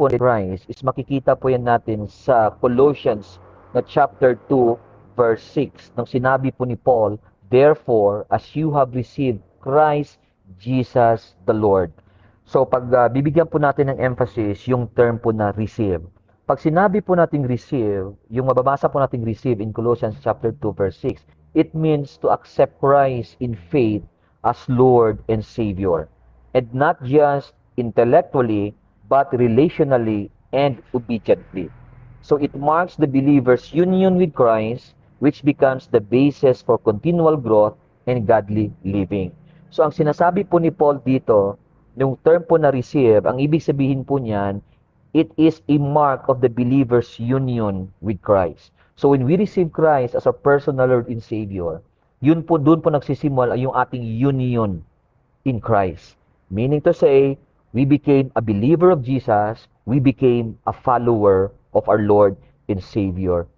po ni Christ is makikita po yan natin sa Colossians na chapter 2 verse 6 nang sinabi po ni Paul, "Therefore, as you have received Christ Jesus the Lord." So pag bibigyan po natin ng emphasis yung term po na receive. Pag sinabi po nating receive, yung mababasa po nating receive in Colossians chapter 2 verse 6, it means to accept Christ in faith as Lord and Savior. And not just intellectually, but relationally and obediently. So it marks the believer's union with Christ, which becomes the basis for continual growth and godly living. So ang sinasabi po ni Paul dito, yung term po na receive, ang ibig sabihin po niyan, it is a mark of the believer's union with Christ. So when we receive Christ as our personal Lord and Savior, yun po, doon po nagsisimula yung ating union in Christ. Meaning to say, we became a believer of Jesus, we became a follower of our Lord and Savior,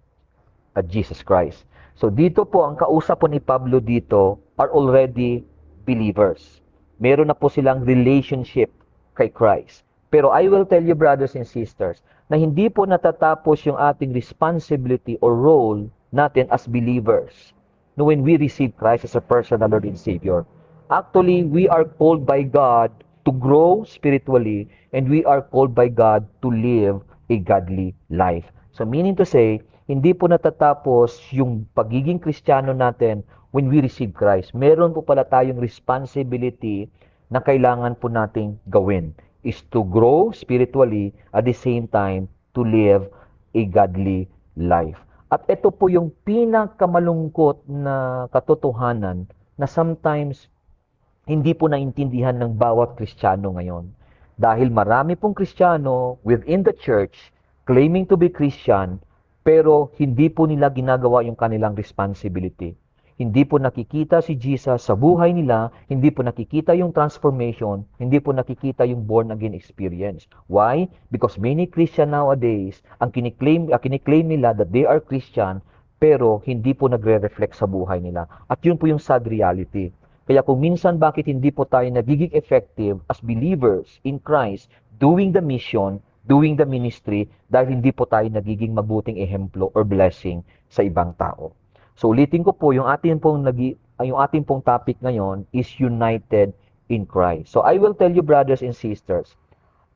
Jesus Christ. So dito po, ang kausap po ni Pablo dito are already believers. Meron na po silang relationship kay Christ. Pero I will tell you, brothers and sisters, na hindi po natatapos yung ating responsibility or role natin as believers when we receive Christ as a personal Lord and Savior. Actually, we are called by God to grow spiritually, and we are called by God to live a godly life. So meaning to say, hindi po natatapos yung pagiging Kristiyano natin when we receive Christ. Meron po pala tayong responsibility na kailangan po nating gawin, is to grow spiritually at the same time to live a godly life. At ito po yung pinakamalungkot na katotohanan na sometimes hindi po naintindihan ng bawat Kristiyano ngayon. Dahil marami pong Kristiyano within the church claiming to be Christian, pero hindi po nila ginagawa yung kanilang responsibility. Hindi po nakikita si Jesus sa buhay nila, hindi po nakikita yung transformation, hindi po nakikita yung born again experience. Why? Because many Christian nowadays, ang kiniklaim nila that they are Christian, pero hindi po nagre-reflect sa buhay nila. At yun po yung sad reality. Kaya kung minsan bakit hindi po tayo nagiging effective as believers in Christ, doing the mission, doing the ministry, dahil hindi po tayo nagiging mabuting ehemplo or blessing sa ibang tao. So ulitin ko po, yung ating pong topic ngayon is united in Christ. So I will tell you, brothers and sisters,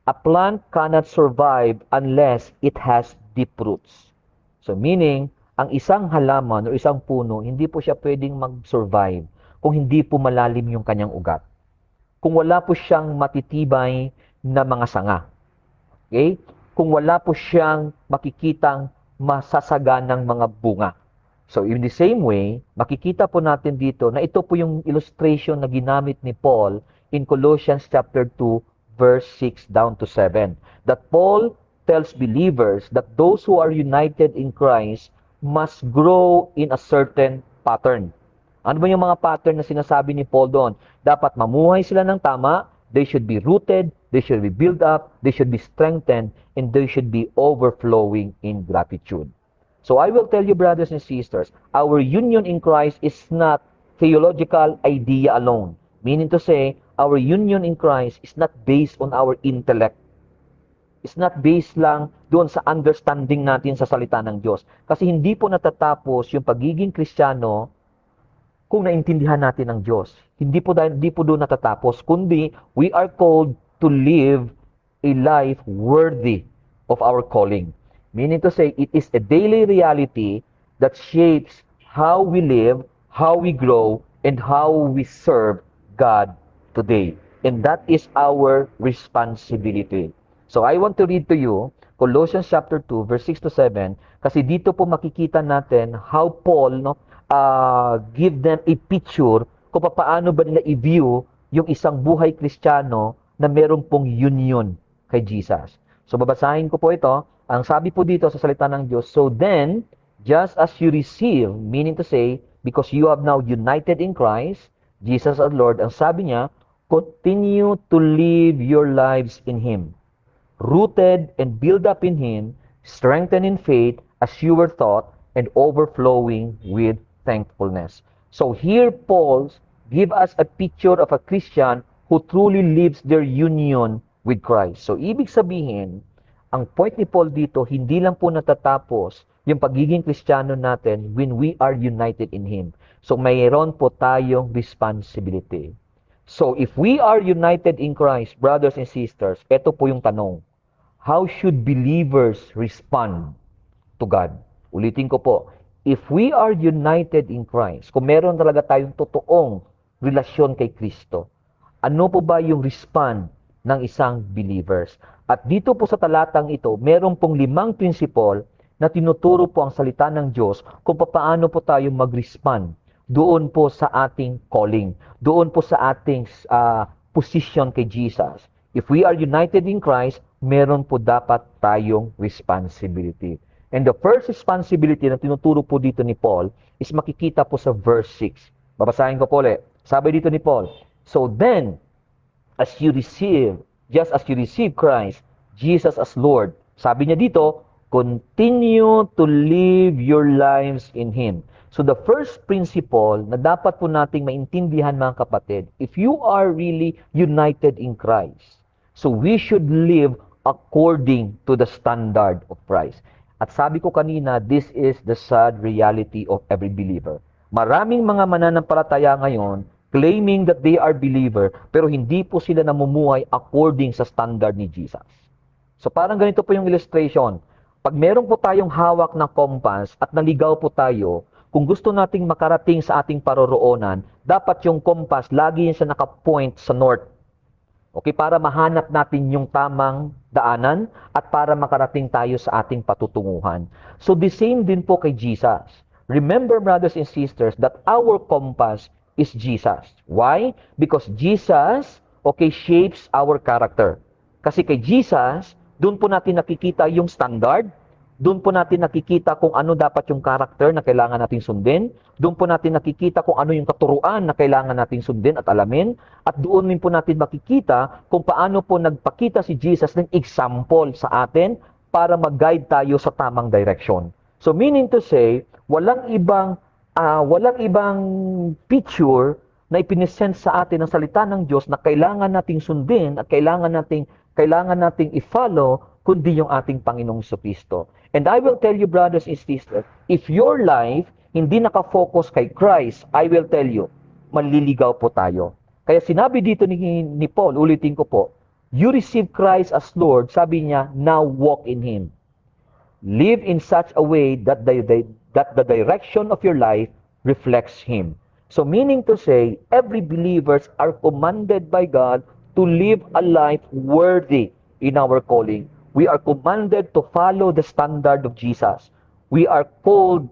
a plant cannot survive unless it has deep roots. So meaning, ang isang halaman o isang puno, hindi po siya pwedeng mag-survive kung hindi po malalim yung kanyang ugat. Kung wala po siyang matitibay na mga sanga. Okay? Kung wala po siyang makikitang masasaganang mga bunga. So in the same way, makikita po natin dito na ito po yung illustration na ginamit ni Paul in Colossians chapter 2 verse 6 down to 7. That Paul tells believers that those who are united in Christ must grow in a certain pattern. Ano ba yung mga pattern na sinasabi ni Paul doon? Dapat mamuhay sila ng tama, they should be rooted, they should be built up, they should be strengthened, and they should be overflowing in gratitude. So I will tell you, brothers and sisters, our union in Christ is not theological idea alone. Meaning to say, our union in Christ is not based on our intellect. It's not based lang doon sa understanding natin sa salita ng Diyos. Kasi hindi po natatapos yung pagiging Kristiyano kung naintindihan natin ng Diyos. Hindi po doon natatapos, kundi we are called to live a life worthy of our calling. Meaning to say, it is a daily reality that shapes how we live, how we grow, and how we serve God today. And that is our responsibility. So I want to read to you Colossians chapter 2 verse 6 to 7 kasi dito po makikita natin how Paul give them a picture kung paano ba nila i-view yung isang buhay Kristiyano na meron pong union kay Jesus. So babasahin ko po ito. Ang sabi po dito sa salita ng Diyos, so then, just as you receive, meaning to say, because you have now united in Christ, Jesus our Lord, ang sabi niya, continue to live your lives in Him, rooted and built up in Him, strengthened in faith as you were taught, and overflowing with thankfulness. So here Paul give us a picture of a Christian who truly lives their union with Christ. So ibig sabihin, ang point ni Paul dito, hindi lang po natatapos yung pagiging Kristiyano natin when we are united in Him. So, mayroon po tayong responsibility. So, if we are united in Christ, brothers and sisters, ito po yung tanong. How should believers respond to God? Ulitin ko po. If we are united in Christ, kung meron talaga tayong totoong relasyon kay Kristo, ano po ba yung respond ng isang believers? At dito po sa talatang ito, meron pong 5 prinsipal na tinuturo po ang salita ng Diyos kung paano po tayo mag-respond doon po sa ating calling, doon po sa ating position kay Jesus. If we are united in Christ, meron po dapat tayong responsibility. And the first responsibility na tinuturo po dito ni Paul is makikita po sa verse 6. Babasahin ko po ulit. Sabi dito ni Paul, so then, just as you receive Christ, Jesus as Lord, sabi niya dito, continue to live your lives in Him. So the first principle na dapat po nating maintindihan mga kapatid, if you are really united in Christ, so we should live according to the standard of Christ. At sabi ko kanina, this is the sad reality of every believer. Maraming mga mananampalataya ngayon, claiming that they are believer, pero hindi po sila namumuhay according sa standard ni Jesus. So parang ganito po yung illustration. Pag meron po tayong hawak na compass at naligaw po tayo, kung gusto nating makarating sa ating paroroonan, dapat yung compass, lagi yan siya nakapoint sa north. Okay, para mahanap natin yung tamang daanan at para makarating tayo sa ating patutunguhan. So the same din po kay Jesus. Remember, brothers and sisters, that our compass is Jesus. Why? Because Jesus, shapes our character. Kasi kay Jesus, doon po natin nakikita yung standard, doon po natin nakikita kung ano dapat yung character na kailangan natin sundin, doon po natin nakikita kung ano yung katuruan na kailangan natin sundin at alamin, at doon din po natin makikita kung paano po nagpakita si Jesus ng example sa atin para mag-guide tayo sa tamang direction. So meaning to say, walang ibang picture na ipinesend sa atin ng salita ng Diyos na kailangan nating sundin at kailangan nating i-follow kundi yung ating Panginoong Kristo. And I will tell you, brothers and sisters, if your life hindi nakafocus kay Christ, I will tell you, maliligaw po tayo. Kaya sinabi dito ni Paul, ulitin ko po, you receive Christ as Lord, sabi niya, now walk in Him. Live in such a way that the direction of your life reflects Him. So meaning to say, every believers are commanded by God to live a life worthy in our calling. We are commanded to follow the standard of Jesus. We are called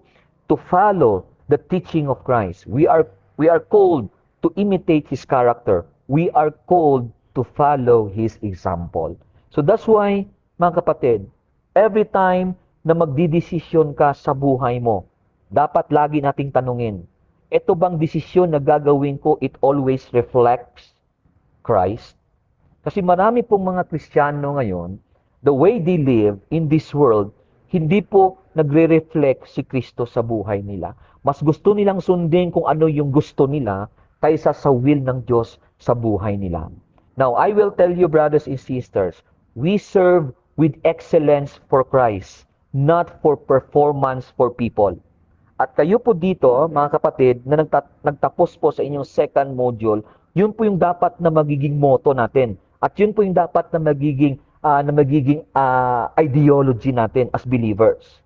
to follow the teaching of Christ. We are called to imitate His character. We are called to follow His example. So that's why, mga kapatid, every time na magdidesisyon ka sa buhay mo, dapat lagi nating tanungin, ito bang desisyon na gagawin ko, it always reflects Christ? Kasi marami pong mga Kristiyano ngayon, the way they live in this world, hindi po nagre-reflect si Kristo sa buhay nila. Mas gusto nilang sundin kung ano yung gusto nila kaysa sa will ng Diyos sa buhay nila. Now, I will tell you, brothers and sisters, we serve with excellence for Christ, not for performance for people. At kayo po dito, mga kapatid, na nagtapos po sa inyong second module, yun po yung dapat na magiging motto natin. At yun po yung dapat na magiging ideology natin as believers.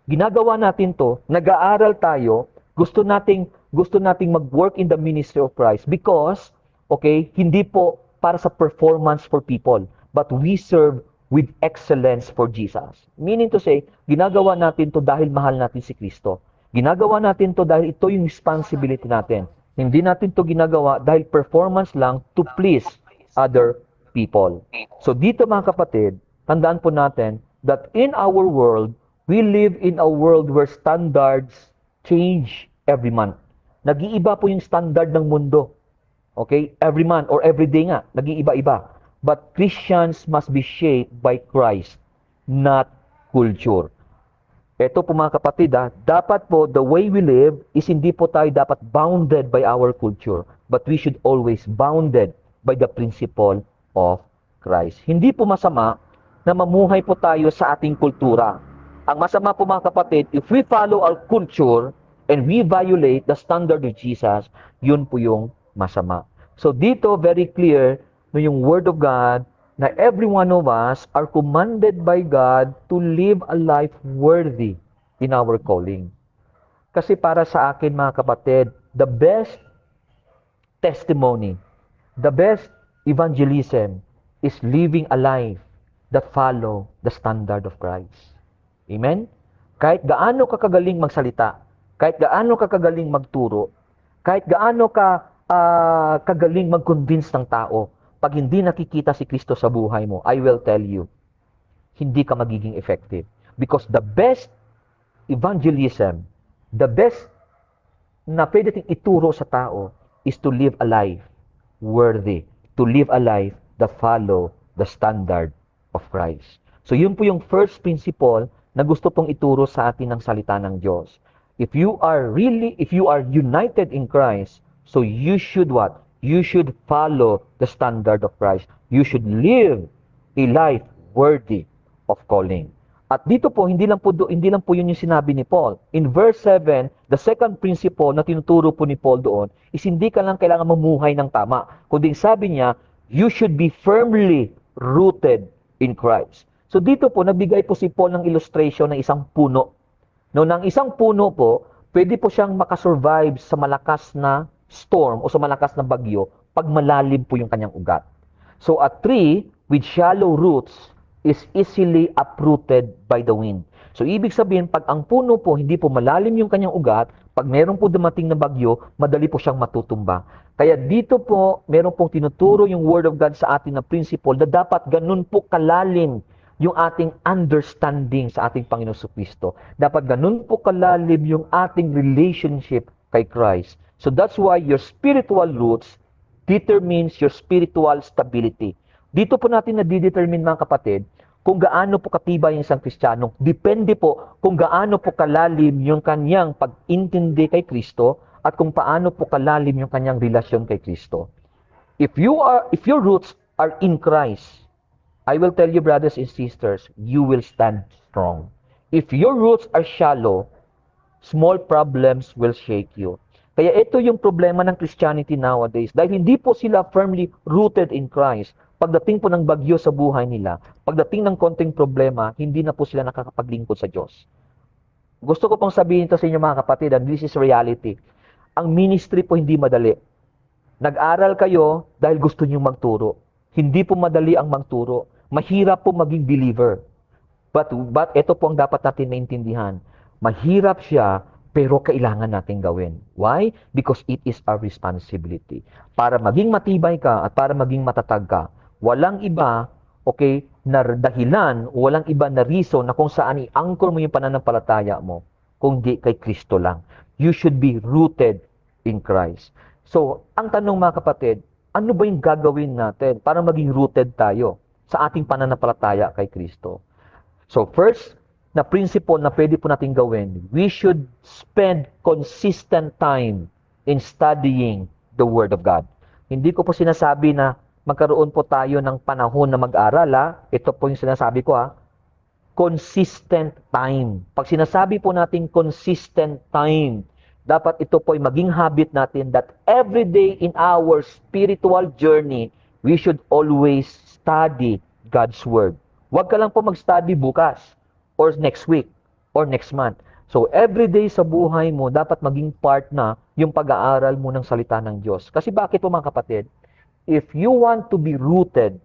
Ginagawa natin to, nag-aaral tayo, gusto nating mag-work in the ministry of Christ because, hindi po para sa performance for people, but we serve with excellence for Jesus. Meaning to say, ginagawa natin to dahil mahal natin si Kristo. Ginagawa natin to dahil ito yung responsibility natin. Hindi natin to ginagawa dahil performance lang to please other people. So dito mga kapatid, tandaan po natin that in our world, we live in a world where standards change every month. Nag-iiba po yung standard ng mundo. Every month or every day nga, nag-iiba-iba. But Christians must be shaped by Christ, not culture. Ito po mga kapatid, dapat po the way we live is hindi po tayo dapat bounded by our culture, but we should always bounded by the principle of Christ. Hindi po masama na mamuhay po tayo sa ating kultura. Ang masama po mga kapatid, if we follow our culture and we violate the standard of Jesus, yun po yung masama. So dito, very clear no yung Word of God na every one of us are commanded by God to live a life worthy in our calling. Kasi para sa akin mga kapatid, the best testimony, the best evangelism is living a life that follow the standard of Christ. Amen? Kahit gaano ka kagaling magsalita, kahit gaano ka kagaling magturo, kahit gaano ka kagaling mag-convince ng tao, pag hindi nakikita si Kristo sa buhay mo, I will tell you, hindi ka magiging effective. Because the best evangelism, the best na pwede ting ituro sa tao is to live a life worthy, to live a life that follow the standard of Christ. So yun po yung first principle na gusto pong ituro sa atin ng salita ng Diyos. If you are united in Christ, so you should what? You should follow the standard of Christ. You should live a life worthy of calling. At dito po, hindi lang po yun yung sinabi ni Paul. In verse 7, the second principle na tinuturo po ni Paul doon is hindi ka lang kailangan mamuhay ng tama. Kundi sabi niya, you should be firmly rooted in Christ. So dito po, nabigay po si Paul ng illustration ng isang puno. No, ng isang puno po, pwede po siyang makasurvive sa malakas na storm o sa malakas na bagyo pag malalim po yung kanyang ugat. So a tree with shallow roots is easily uprooted by the wind. So, ibig sabihin, pag ang puno po, hindi po malalim yung kanyang ugat, pag meron po dumating na bagyo, madali po siyang matutumba. Kaya dito po, meron pong tinuturo yung Word of God sa atin na principle na dapat ganun po kalalim yung ating understanding sa ating Panginoon Kristo. Dapat ganun po kalalim yung ating relationship kay Christ. So, that's why your spiritual roots determines your spiritual stability. Dito po natin na-determine mga kapatid, kung gaano po katibay yung isang Kristiyano. Depende po kung gaano po kalalim yung kanyang pag-intindi kay Kristo at kung paano po kalalim yung kanyang relasyon kay Kristo. If your roots are in Christ, I will tell you brothers and sisters, you will stand strong. If your roots are shallow, small problems will shake you. Kaya ito yung problema ng Christianity nowadays. Dahil hindi po sila firmly rooted in Christ. Pagdating po ng bagyo sa buhay nila, pagdating ng konting problema, hindi na po sila nakakapaglingkod sa Diyos. Gusto ko pong sabihin ito sa inyo mga kapatid, and this is reality. Ang ministry po hindi madali. Nag-aral kayo dahil gusto niyo magturo. Hindi po madali ang magturo. Mahirap po maging believer. But ito po ang dapat natin maintindihan. Mahirap siya, pero kailangan natin gawin. Why? Because it is our responsibility. Para maging matibay ka at para maging matatag ka, walang iba, okay, na dahilan, walang iba na reason na kung saan i-anchor mo yung pananampalataya mo, kundi kay Kristo lang. You should be rooted in Christ. So, ang tanong mga kapatid, ano ba yung gagawin natin para maging rooted tayo sa ating pananampalataya kay Kristo? So, first, na principle na pwede po natin gawin, we should spend consistent time in studying the Word of God. Hindi ko po sinasabi na magkaroon po tayo ng panahon na mag-aral, Ito po yung sinasabi ko, Consistent time. Pag sinasabi po natin consistent time, dapat ito po ay maging habit natin that every day in our spiritual journey, we should always study God's Word. Huwag ka lang po mag-study bukas, or next week, or next month. So, every day sa buhay mo, dapat maging part na yung pag-aaral mo ng salita ng Diyos. Kasi bakit po mga kapatid? If you want to be rooted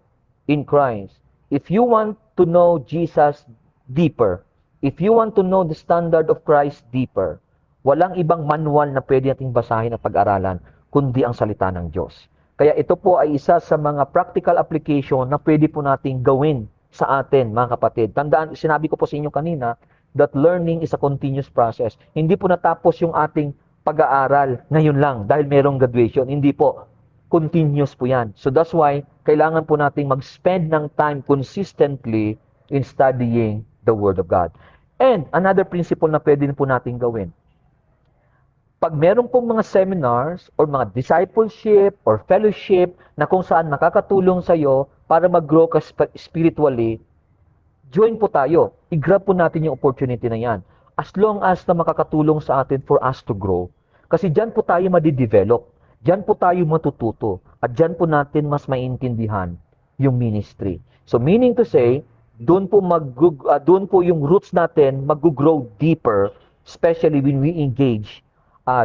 in Christ, if you want to know Jesus deeper, if you want to know the standard of Christ deeper, walang ibang manual na pwede nating basahin at pag-aralan, kundi ang salita ng Diyos. Kaya ito po ay isa sa mga practical application na pwede po nating gawin sa atin, mga kapatid. Tandaan, sinabi ko po sa inyo kanina, that learning is a continuous process. Hindi po natapos yung ating pag-aaral ngayon lang dahil merong graduation. Hindi po. Continuous po yan. So that's why, kailangan po nating mag-spend ng time consistently in studying the Word of God. And another principle na pwede po nating gawin. Pag meron pong mga seminars or mga discipleship or fellowship na kung saan makakatulong sa iyo para mag-grow ka spiritually, join po tayo. I-grab po natin yung opportunity na yan. As long as na makakatulong sa atin for us to grow. Kasi dyan po tayo madidevelop. Dyan po tayo matututo. At dyan po natin mas maintindihan yung ministry. So meaning to say, doon po yung roots natin mag-grow deeper, especially when we engage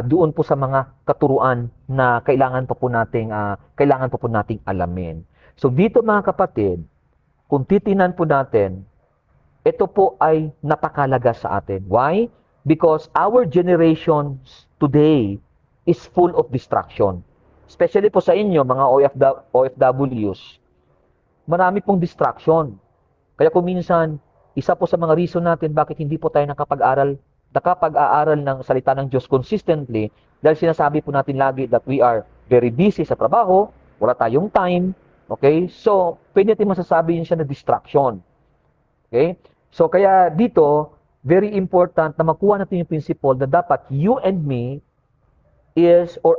doon po sa mga katuruan na kailangan pa po nating alamin. So dito mga kapatid, kung titinan po natin, ito po ay napakalaga sa atin. Why? Because our generations today is full of distraction. Especially po sa inyo, mga OFWs, marami pong distraction. Kaya kung minsan, isa po sa mga reason natin bakit hindi po tayo nakapag-aaral ng salita ng Diyos consistently, dahil sinasabi po natin lagi that we are very busy sa trabaho, wala tayong time, okay? So, pwede natin masasabi yun siya na distraction. Okay? So, kaya dito, very important na makuha natin yung principle na dapat you and me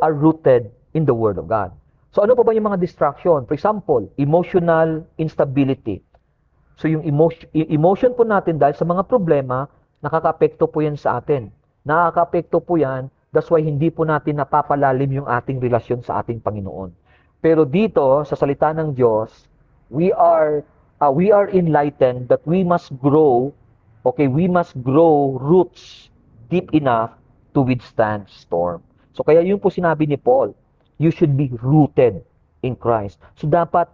are rooted in the Word of God. So, ano pa ba yung mga distraction? For example, emotional instability. So, yung emotion po natin dahil sa mga problema, nakaka-apekto po yan sa atin. Nakaka-apekto po yan, that's why hindi po natin napapalalim yung ating relasyon sa ating Panginoon. Pero dito, sa salita ng Diyos, we are enlightened that we must grow roots deep enough to withstand storm. So kaya yun po sinabi ni Paul, you should be rooted in Christ. So dapat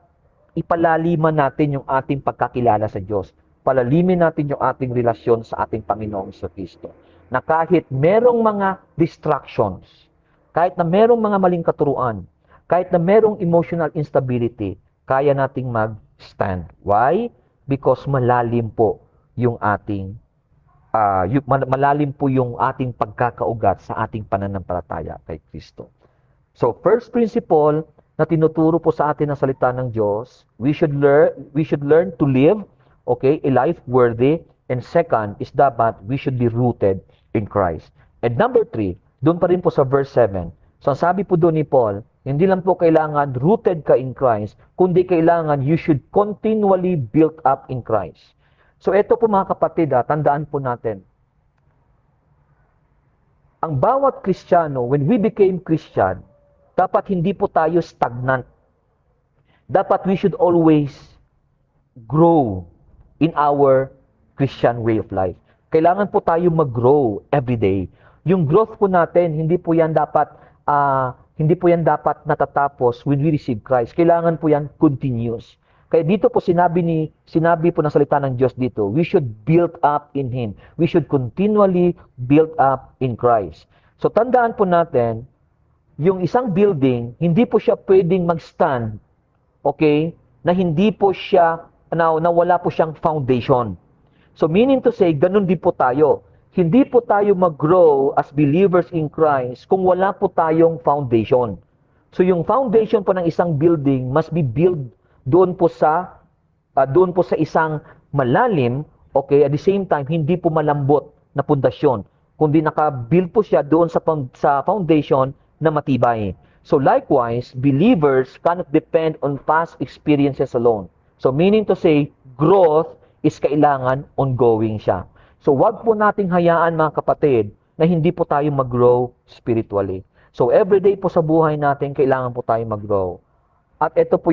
ipalaliman natin yung ating pagkakilala sa Diyos. Palalimin natin yung ating relasyon sa ating Panginoong Kristo. Na kahit merong mga distractions, kahit na merong mga maling katuruan, kahit na merong emotional instability, kaya nating mag-stand. Why? Because malalim po yung ating pagkakaugat sa ating pananampalataya kay Kristo. So, first principle na tinuturo po sa atin ng salita ng Diyos, we should learn to live, okay, a life worthy. And second is dapat we should be rooted in Christ. And number 3, doon pa rin po sa verse 7. So, ang sabi po doon ni Paul, hindi lang po kailangan rooted ka in Christ, kundi kailangan you should continually build up in Christ. So, ito po mga kapatid, tandaan po natin. Ang bawat Kristiyano, when we became Christian, dapat hindi po tayo stagnant. Dapat we should always grow in our Christian way of life. Kailangan po tayo mag-grow every day. Yung growth po natin, hindi po yan dapat natatapos when we receive Christ. Kailangan po yan continuous. Kaya dito po sinabi po ng salita ng Diyos dito, we should build up in Him. We should continually build up in Christ. So tandaan po natin, yung isang building, hindi po siya pwedeng mag-stand, okay, na hindi po siya, na wala po siyang foundation. So meaning to say, ganun din po tayo. Hindi po tayo mag-grow as believers in Christ kung wala po tayong foundation. So yung foundation po ng isang building must be built doon po sa isang malalim, okay, at the same time, hindi po malambot na pundasyon, kundi naka-build po siya doon sa foundation na matibay. So likewise, believers cannot depend on past experiences alone. So meaning to say, growth is kailangan ongoing siya. So wag po nating hayaan mga kapatid na hindi po tayo mag-grow spiritually. So everyday po sa buhay natin, kailangan po tayo mag-grow. At ito po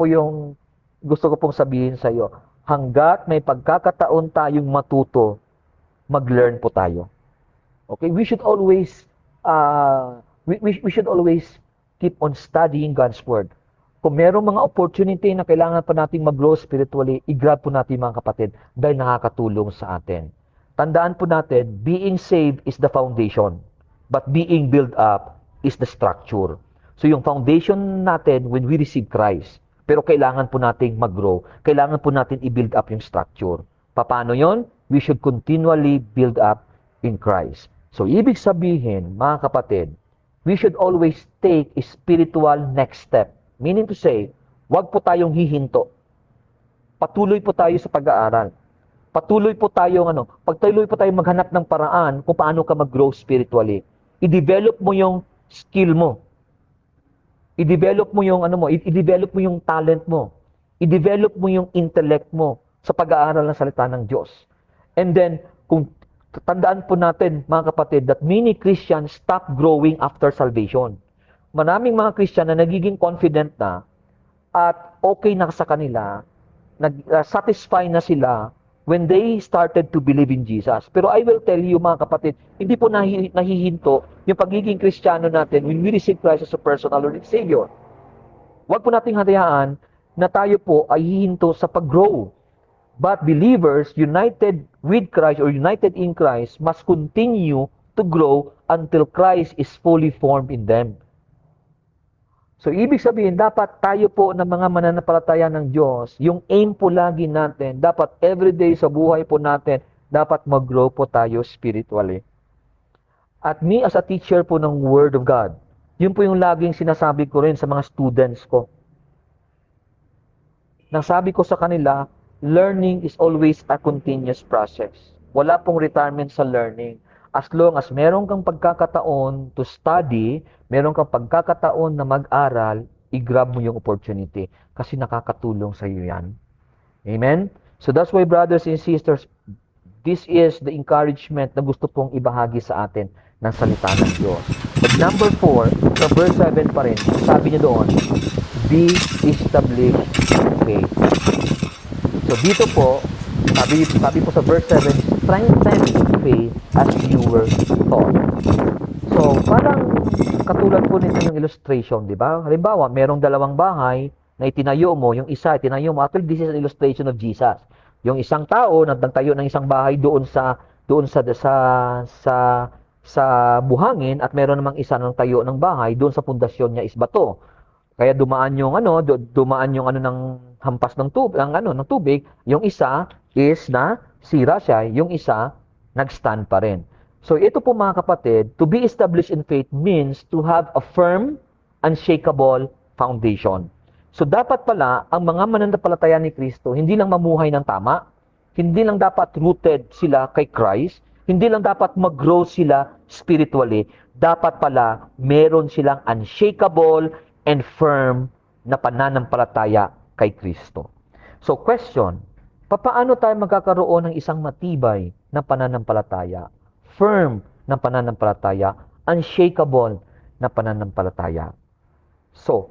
yung gusto ko pong sabihin sa iyo. Hanggat may pagkakataon tayong matuto, mag-learn po tayo. Okay? We should always keep on studying God's Word. Kung merong mga opportunity na kailangan pa nating mag-grow spiritually, i-grab po natin mga kapatid dahil nakakatulong sa atin. Tandaan po natin, being saved is the foundation, but being built up is the structure. So yung foundation natin when we receive Christ, pero kailangan po nating mag-grow. Kailangan po natin i-build up yung structure. Paano yon? We should continually build up in Christ. So ibig sabihin, mga kapatid, we should always take a spiritual next step. Meaning to say, wag po tayong hihinto. Patuloy po tayo sa pag-aaral. Patuloy po tayong maghanap ng paraan kung paano ka mag-grow spiritually. I-develop mo yung skill mo. I-develop mo yung talent mo. I-develop mo yung intellect mo. sa pag-aaral ng salita ng Diyos. And then, kung tandaan po natin, mga kapatid, that many Christians stop growing after salvation. Maraming mga Christian na nagiging confident na at okay na sa kanila, satisfy na sila when they started to believe in Jesus. Pero I will tell you, mga kapatid, hindi po nahihinto yung pagiging Kristiyano natin when we receive Christ as a personal Lord and Savior. Huwag po nating hayaan na tayo po ay hihinto sa pag-grow. But believers united with Christ or united in Christ must continue to grow until Christ is fully formed in them. So, ibig sabihin, dapat tayo po ng mga mananampalataya ng Diyos, yung aim po lagi natin, dapat everyday sa buhay po natin, dapat mag-grow po tayo spiritually. At me as a teacher po ng Word of God, yun po yung laging sinasabi ko rin sa mga students ko. Nasabi ko sa kanila, learning is always a continuous process. Wala pong retirement sa learning. As long as meron kang pagkakataon to study, meron kang pagkakataon na mag-aral, i-grab mo yung opportunity kasi nakakatulong sa iyo yan. Amen? So that's why, brothers and sisters, this is the encouragement na gusto pong ibahagi sa atin ng salita ng Diyos. But number 4, sa verse 7 pa rin, sabi niya doon, be established in faith. So dito po, sabi po sa verse 7, strengthen in faith as you were taught. So, parang katulad po nito yung illustration, di ba? Halimbawa, merong dalawang bahay na itinayo mo, yung isa itinayo mo. Actually, this is an illustration of Jesus. Yung isang tao nagtayo ng isang bahay doon sa buhangin at meron namang isa ng tayo ng bahay doon sa pundasyon niya is bato. Kaya dumaan yung ng hampas ng tubig, yung isa is na sira siya, yung isa nag-stand pa rin. So ito po, mga kapatid, to be established in faith means to have a firm, unshakable foundation. So dapat pala ang mga mananampalataya ni Kristo hindi lang mamuhay ng tama, hindi lang dapat rooted sila kay Christ, hindi lang dapat mag-grow sila spiritually, dapat pala meron silang unshakable and firm na pananampalataya kay Kristo. So question, paano tayo magkakaroon ng isang matibay na pananampalataya? Firm na pananampalataya, unshakable na pananampalataya. So,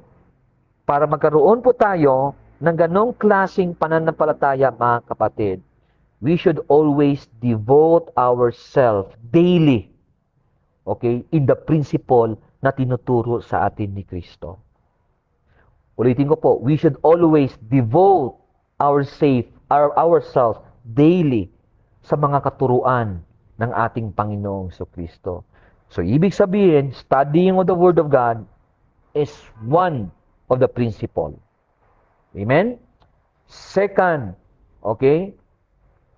para magkaroon po tayo ng ganong klaseng pananampalataya, mga kapatid, we should always devote ourselves daily, okay, in the principle na tinuturo sa atin ni Kristo. Ulitin ko po, we should always devote ourselves daily sa mga katuruan ng ating Panginoong Kristo. So, ibig sabihin, studying of the Word of God is one of the principle. Amen? Second, okay,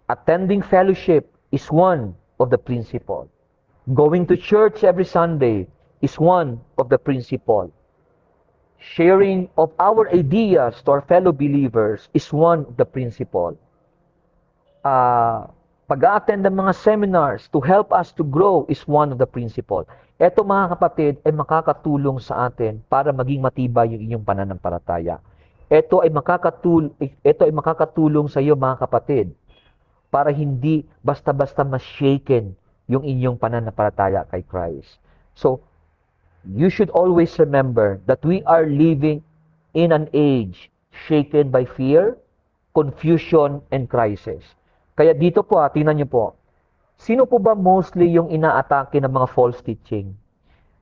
attending fellowship is one of the principle. Going to church every Sunday is one of the principle. Sharing of our ideas to our fellow believers is one of the principle. Pag-attend ng mga seminars to help us to grow is one of the principle. Ito, mga kapatid, ay makakatulong sa atin para maging matibay yung inyong pananampalataya. Ito ay makakatulong sa iyo, mga kapatid, para hindi basta-basta ma-shaken yung inyong pananampalataya kay Christ. So, you should always remember that we are living in an age shaken by fear, confusion, and crisis. Kaya dito po, tingnan niyo po, sino po ba mostly yung inaatake ng mga false teaching?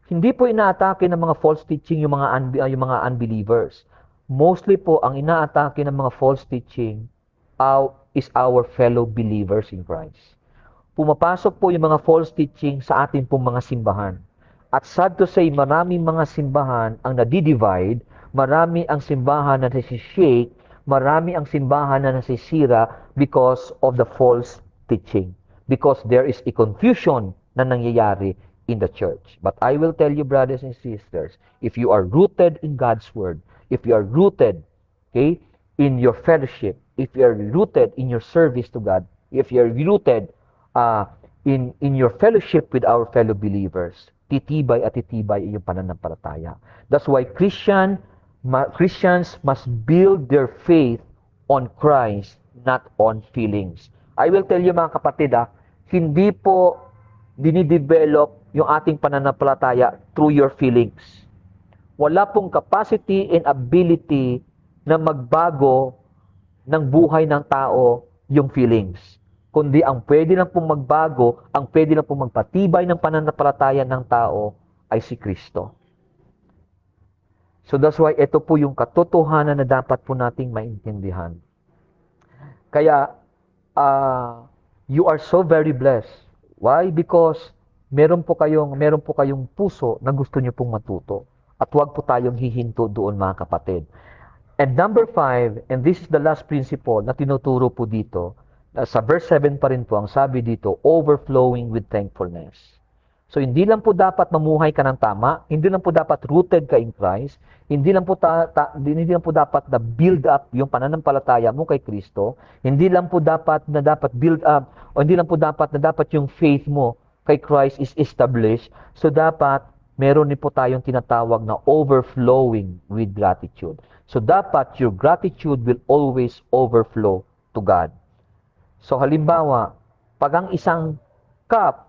Hindi po inaatake ng mga false teaching yung mga unbelievers. Mostly po, ang inaatake ng mga false teaching is our fellow believers in Christ. Pumapasok po yung mga false teaching sa ating pong mga simbahan. At sad to say, maraming mga simbahan ang nadi-divide, marami ang simbahan na nasi-shake, marami ang simbahan na nasisira because of the false teaching. Because there is a confusion na nangyayari in the church. But I will tell you, brothers and sisters, if you are rooted in God's Word, if you are rooted, okay, in your fellowship, if you are rooted in your service to God, if you are rooted in your fellowship with our fellow believers, titibay at titibay iyong pananampalataya. That's why Christians must build their faith on Christ not on feelings. I will tell you mga kapatid, hindi po dinidevelop yung ating pananampalataya through your feelings. Wala pong capacity and ability na magbago ng buhay ng tao yung feelings. Kundi ang pwede lang pong magbago, ang pwede lang pong magpatibay ng pananampalataya ng tao ay si Kristo. So that's why ito po yung katotohanan na dapat po nating maintindihan. Kaya, you are so very blessed. Why? Because meron po kayong puso na gusto niyo pong matuto. At huwag po tayong hihinto doon mga kapatid. And number 5, and this is the last principle na tinuturo po dito, sa verse 7 pa rin po, ang sabi dito, overflowing with thankfulness. So, hindi lang po dapat mamuhay ka ng tama, hindi lang po dapat rooted ka in Christ, hindi lang po dapat na build up yung pananampalataya mo kay Kristo, hindi lang po dapat build up, o hindi lang po dapat yung faith mo kay Christ is established. So, dapat meron din po tayong tinatawag na overflowing with gratitude. So, dapat your gratitude will always overflow to God. So, halimbawa, pag ang isang cup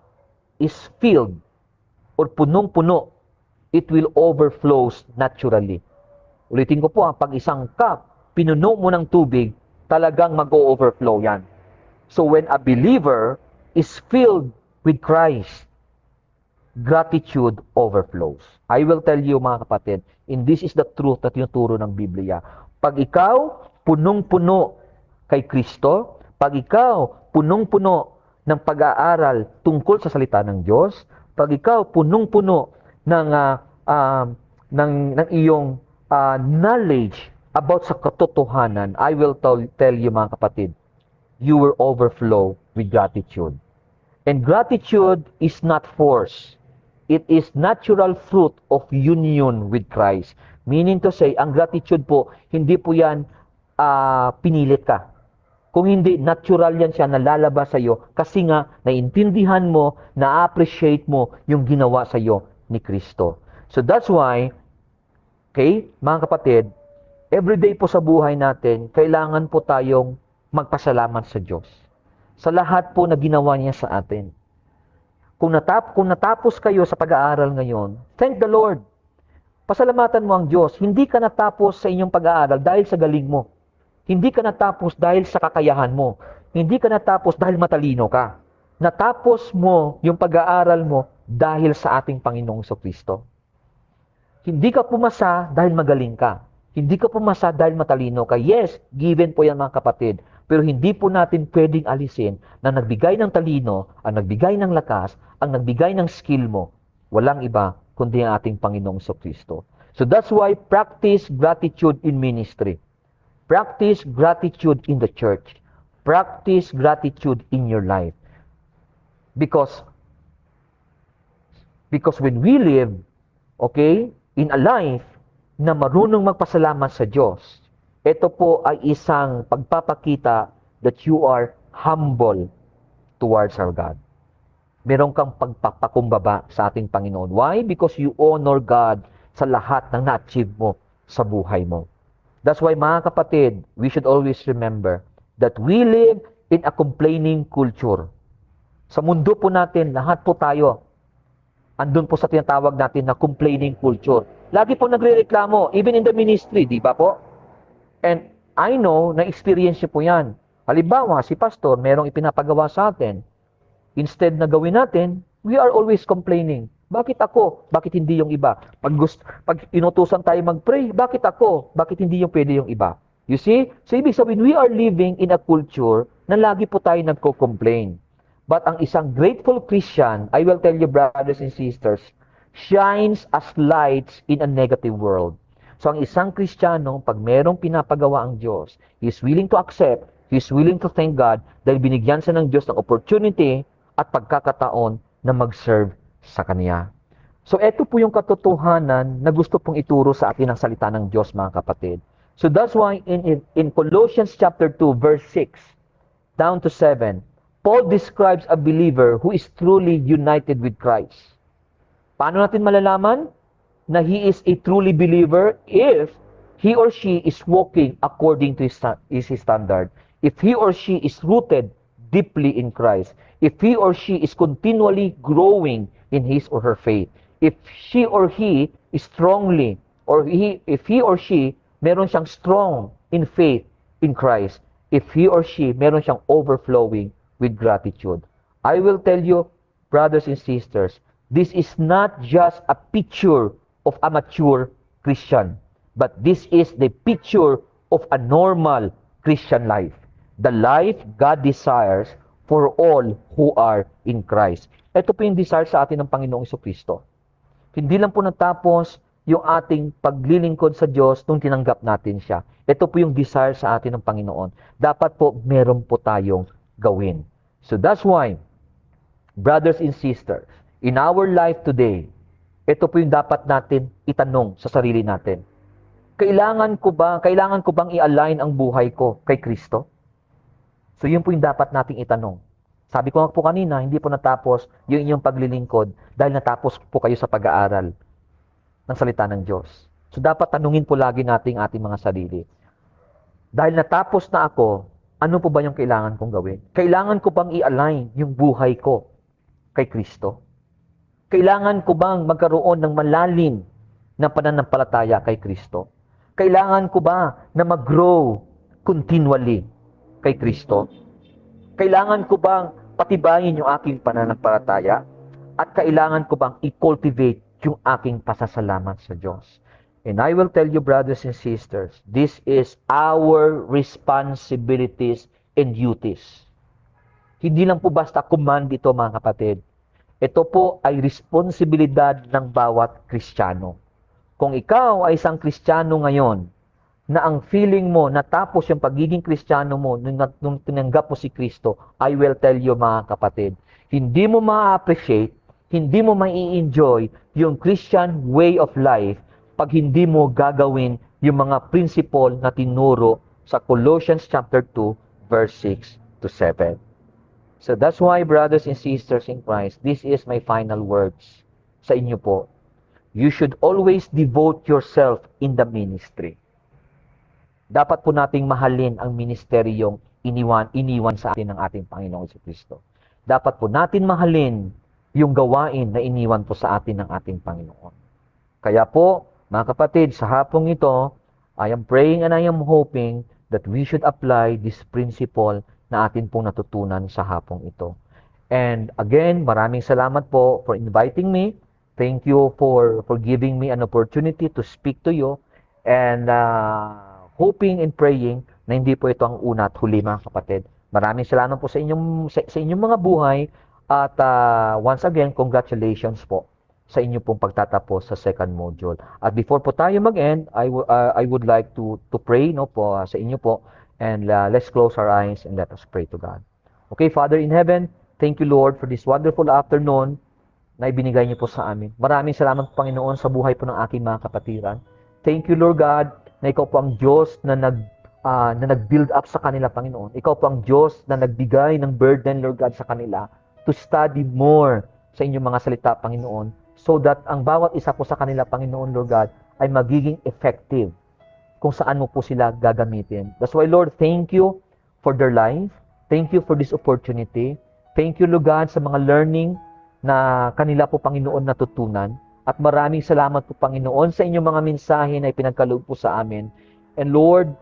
is filled or punong-puno, it will overflow naturally. Ulitin ko po, pag isang cup, pinuno mo ng tubig, talagang mag-overflow yan. So, when a believer is filled with Christ, gratitude overflows. I will tell you mga kapatid, and this is the truth na tinuturo ng Biblia. Pag ikaw punong-puno kay Kristo, pag ikaw punong-puno ng pag-aaral tungkol sa salita ng Diyos, pag ikaw punong-puno ng iyong knowledge about sa katotohanan, I will tell you mga kapatid, you will overflow with gratitude. And gratitude is not force. It is natural fruit of union with Christ. Meaning to say, ang gratitude po, hindi po yan pinilit ka. Kung hindi, natural yan siya nalalabas sa iyo kasi nga naintindihan mo, na-appreciate mo yung ginawa sa iyo ni Kristo. So that's why, okay, mga kapatid, everyday po sa buhay natin, kailangan po tayong magpasalamat sa Diyos. Sa lahat po na ginawa niya sa atin. Kung natapos kayo sa pag-aaral ngayon, thank the Lord. Pasalamatan mo ang Diyos. Hindi ka natapos sa inyong pag-aaral dahil sa galing mo. Hindi ka natapos dahil sa kakayahan mo. Hindi ka natapos dahil matalino ka. Natapos mo yung pag-aaral mo dahil sa ating Panginoong Kristo. Hindi ka pumasa dahil magaling ka. Hindi ka pumasa dahil matalino ka. Yes, given po yan mga kapatid. Pero hindi po natin pwedeng alisin na nagbigay ng talino, ang nagbigay ng lakas, ang nagbigay ng skill mo. Walang iba kundi ang ating Panginoong Kristo. So that's why practice gratitude in ministry. Practice gratitude in the church. Practice gratitude in your life. Because when we live, okay, in a life na marunong magpasalamat sa Diyos, ito po ay isang pagpapakita that you are humble towards our God. Meron kang pagpapakumbaba sa ating Panginoon. Why? Because you honor God sa lahat ng na-achieve mo sa buhay mo. That's why mga kapatid, we should always remember that we live in a complaining culture. Sa mundo po natin, lahat po tayo, andun po sa tinatawag natin na complaining culture. Lagi po nagre-reklamo, even in the ministry, di ba po? And I know, na-experience niyo po yan. Halimbawa, si pastor, merong ipinapagawa sa atin. Instead na gawin natin, we are always complaining. Bakit ako? Bakit hindi yung iba? Pag inutusan tayo mag-pray, bakit ako? Bakit hindi yung pwede yung iba? You see? So, ibig sabihin, we are living in a culture na lagi po tayo nagko-complain. But ang isang grateful Christian, I will tell you, brothers and sisters, shines as lights in a negative world. So, ang isang Kristiyano, pag merong pinapagawa ang Diyos, he is willing to accept, he is willing to thank God dahil binigyan siya ng Diyos ng opportunity at pagkakataon na mag-serve sa Kanya. So, ito po yung katotohanan na gusto pong ituro sa atin ng salita ng Diyos, mga kapatid. So, that's why in Colossians chapter 2, verse 6, down to 7, Paul describes a believer who is truly united with Christ. Paano natin malalaman na he is a truly believer if he or she is walking according to his standard. if he or she is rooted deeply in Christ, if he or she is continually growing in his or her faith, if she or he is strongly, if he or she meron siyang strong in faith in Christ, if he or she meron siyang overflowing with gratitude. I will tell you, brothers and sisters, this is not just a picture of a mature Christian, but this is the picture of a normal Christian life. The life God desires for all who are in Christ. Ito po yung desire sa atin ng Panginoong Jesucristo. Hindi lang po natapos yung ating paglilingkod sa Diyos nung tinanggap natin siya. Ito po yung desire sa atin ng Panginoon. Dapat po meron po tayong gawin. So that's why, brothers and sisters, in our life today, ito po yung dapat natin itanong sa sarili natin. Kailangan ko bang i-align ang buhay ko kay Kristo? So yun po yung dapat nating itanong. Sabi ko po kanina, hindi po natapos yung inyong paglilingkod dahil natapos po kayo sa pag-aaral ng salita ng Diyos. So dapat tanungin po lagi nating ating mga sarili. Dahil natapos na ako, ano po ba yung kailangan kong gawin? Kailangan ko bang i-align yung buhay ko kay Kristo? Kailangan ko bang magkaroon ng malalim na pananampalataya kay Kristo? Kailangan ko ba na mag-grow continually kay Kristo? Kailangan ko bang patibayin yung aking pananampalataya? At kailangan ko bang i-cultivate yung aking pasasalamat sa Diyos? And I will tell you, brothers and sisters, this is our responsibilities and duties. Hindi lang po basta command ito, mga kapatid. Ito po ay responsibilidad ng bawat Kristiyano. Kung ikaw ay isang Kristiyano ngayon, na ang feeling mo, natapos yung pagiging Kristiyano mo, nung tinanggap mo si Kristo, I will tell you, mga kapatid, hindi mo ma-appreciate, hindi mo mai-enjoy yung Christian way of life pag hindi mo gagawin yung mga principle na tinuro sa Colossians chapter 2, verse 6 to 7. So that's why, brothers and sisters in Christ, this is my final words sa inyo po. You should always devote yourself in the ministry. Dapat po nating mahalin ang ministeryong iniwan sa atin ng ating Panginoong Jesucristo. Dapat po natin mahalin yung gawain na iniwan po sa atin ng ating Panginoon. Kaya po, mga kapatid, sa hapong ito, I am praying and I am hoping that we should apply this principle na atin pong natutunan sa hapong ito. And again, maraming salamat po for inviting me. Thank you for giving me an opportunity to speak to you. And hoping and praying na hindi po ito ang una at huli, mga kapatid. Maraming salamat po sa inyong mga buhay. At once again, congratulations po sa inyo pong pagtatapos sa second module. At before po tayo mag-end, I would like to pray po sa inyo po. And let's close our eyes and let us pray to God. Okay, Father in heaven, thank you, Lord, for this wonderful afternoon na ibinigay niyo po sa amin. Maraming salamat, Panginoon, sa buhay po ng aking mga kapatiran. Thank you, Lord God, na ikaw po ang Diyos na nag-build up sa kanila, Panginoon. Ikaw po ang Diyos na nagbigay ng burden, Lord God, sa kanila to study more sa inyong mga salita, Panginoon, so that ang bawat isa po sa kanila, Panginoon, Lord God, ay magiging effective kung saan mo po sila gagamitin. That's why, Lord, thank you for their life. Thank you for this opportunity. Thank you, Lord God, sa mga learning na kanila po, Panginoon, natutunan. At maraming salamat po, Panginoon, sa inyong mga mensahe na ipinagkaloob po sa amin. And Lord,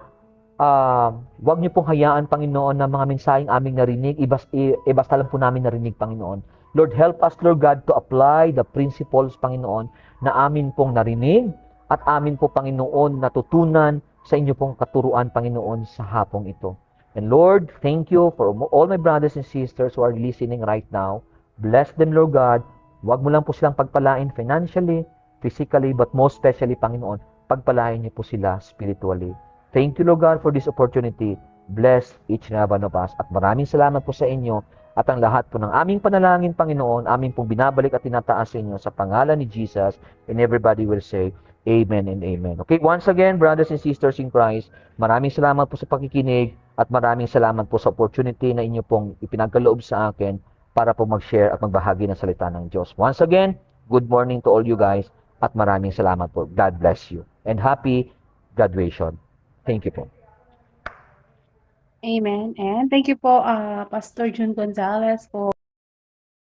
wag niyo pong hayaan, Panginoon, na mga mensaheng aming narinig, basta lang po namin narinig, Panginoon. Lord, help us, Lord God, to apply the principles, Panginoon, na amin pong narinig at amin po, Panginoon, natutunan sa inyo pong katuruan, Panginoon, sa hapong ito. And Lord, thank you for all my brothers and sisters who are listening right now. Bless them, Lord God. Huwag mo lang po silang pagpalain financially, physically, but most especially, Panginoon, pagpalain niyo po sila spiritually. Thank you, Lord God, for this opportunity. Bless each and every one of us. At maraming salamat po sa inyo at ang lahat po ng aming panalangin, Panginoon, aming pong binabalik at tinataas sa inyo sa pangalan ni Jesus. And everybody will say, Amen and Amen. Okay, once again, brothers and sisters in Christ, maraming salamat po sa pakikinig at maraming salamat po sa opportunity na inyo pong ipinagkaloob sa akin para po mag-share at magbahagi ng salita ng Diyos. Once again, good morning to all you guys at maraming salamat po. God bless you. And happy graduation. Thank you po. Amen. And thank you po, Pastor June Gonzalez, for